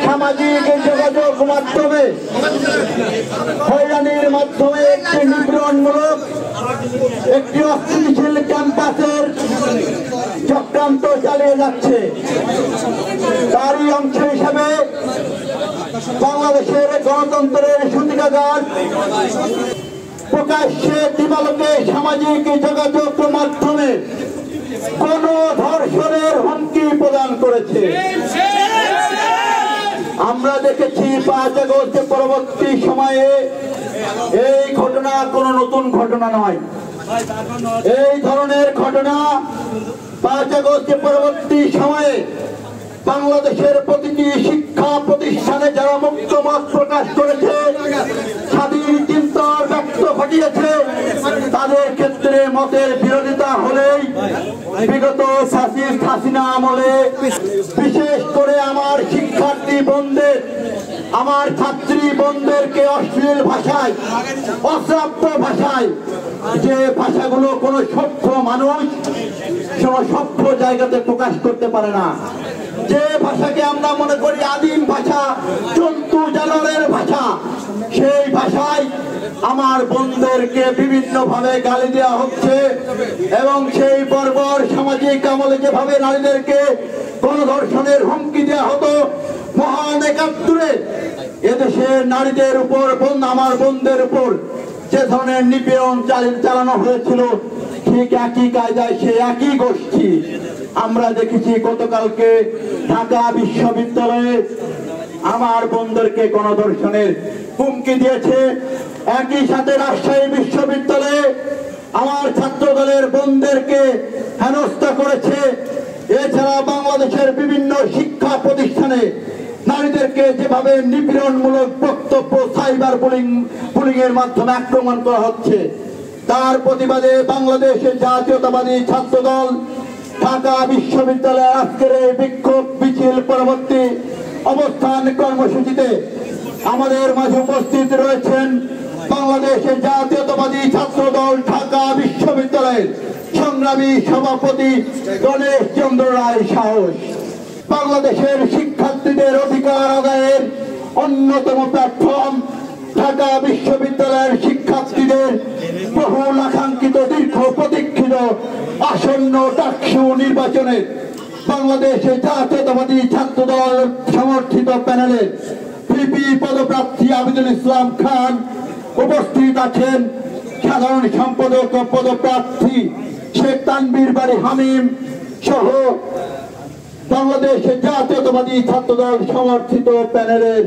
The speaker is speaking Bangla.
সামাজিক যোগাযোগ মাধ্যমে হয়রানির মাধ্যমে একটি নিপীড়নমূলক একটি অস্থিতিশীল ক্যাম্পাসের চক্রান্ত চালিয়ে যাচ্ছে। তারই অংশ হিসেবে বাংলাদেশের গণতন্ত্রের সূতিকাগার প্রকাশ্যে দিবালোকে সামাজিক যোগাযোগ মাধ্যমে কোন ধর্ষণের হুমকি প্রদান করেছে। আমরা দেখেছি 5 আগস্ট পরবর্তী সময়ে এই ঘটনা কোনো নতুন ঘটনা নয়। এই ধরনের ঘটনা 5 আগস্ট পরবর্তী সময়ে বাংলাদেশের প্রতিটি শিক্ষা প্রতিষ্ঠানে যারা মুক্ত মত প্রকাশ করেছে, স্বাধীন চিন্তার ব্যক্ত ঘটিয়েছে, তাদের ক্ষেত্রে মতের বিরোধিতা হলেই বিগত ফ্যাসিস্ট হাসিনা আমলে বিশেষ করে আমার শিক্ষার্থী বোনদের, আমার ছাত্রী বোনদেরকে অশ্লীল ভাষায়, অশ্রাব্য ভাষায়, যে ভাষাগুলো কোনো সভ্য মানুষ কোনো সভ্য জায়গাতে প্রকাশ করতে পারে না, যে ভাষাকে আমরা মনে করি আদিম ভাষা, জন্তু জানোয়ারের ভাষা, সেই ভাষায় আমার বোনদেরকে বিভিন্ন ভাবে গালি দেওয়া হচ্ছে। এবং সেই বর্বর সামাজিক আমলে যেভাবে নারীদেরকে গণধর্ষণের হুমকি দেওয়া হতো, মহান ৭১-এ এদেশের নারীদের উপর, আমার বোনদের উপর যে ধরনের নিপীড়ন চালানো হয়েছিল, ঠিক একই কায়দায় সে একই গোষ্ঠী আমরা দেখেছি গতকালকে ঢাকা বিশ্ববিদ্যালয়ে আমার বোনদেরকে গণধর্ষণের হুমকি দিয়েছে। একই সাথে রাজশাহী বিশ্ববিদ্যালয়ে আমার ছাত্র দলের বোনদেরকে হেনস্থা করেছে। এছাড়া বাংলাদেশের বিভিন্ন শিক্ষা প্রতিষ্ঠানে নারীদেরকে যেভাবে নিপীড়নমূলক বক্তব্য, সাইবার বুলিং এর মাধ্যমে আক্রমণ করা হচ্ছে, তার প্রতিবাদে বাংলাদেশের জাতীয়তাবাদী ছাত্র দল ঢাকা বিশ্ববিদ্যালয়ের আজকের এই বিক্ষোভ মিছিল পরবর্তী অবস্থান কর্মসূচিতে আমাদের মাঝে উপস্থিত রয়েছেন বাংলাদেশের জাতীয়তাবাদী ছাত্র দল ঢাকা বিশ্ববিদ্যালয়ের সংগ্রামী সভাপতি গণেশ চন্দ্র রায় সাহস। বাংলাদেশের শিক্ষার্থীদের অধিকার আদায়ের অন্যতম প্ল্যাটফর্ম ঢাকা বিশ্ববিদ্যালয়ের শিক্ষার্থীদের বহুল আকাঙ্ক্ষিত, দীর্ঘ প্রতীক্ষিত আসন্ন ডাকসু নির্বাচনে বাংলাদেশের জাতীয়তাবাদী ছাত্র দল সমর্থিত প্যানেলের ভিপি পদপ্রার্থী আবিদুল ইসলাম খান উপস্থিত আছেন। সাধারণ সম্পাদক ও পদপ্রার্থী শেখ তানভীর বাড়ি হামিম সহ বাংলাদেশের জাতীয়তাবাদী ছাত্র দল সমর্থিত প্যানেলের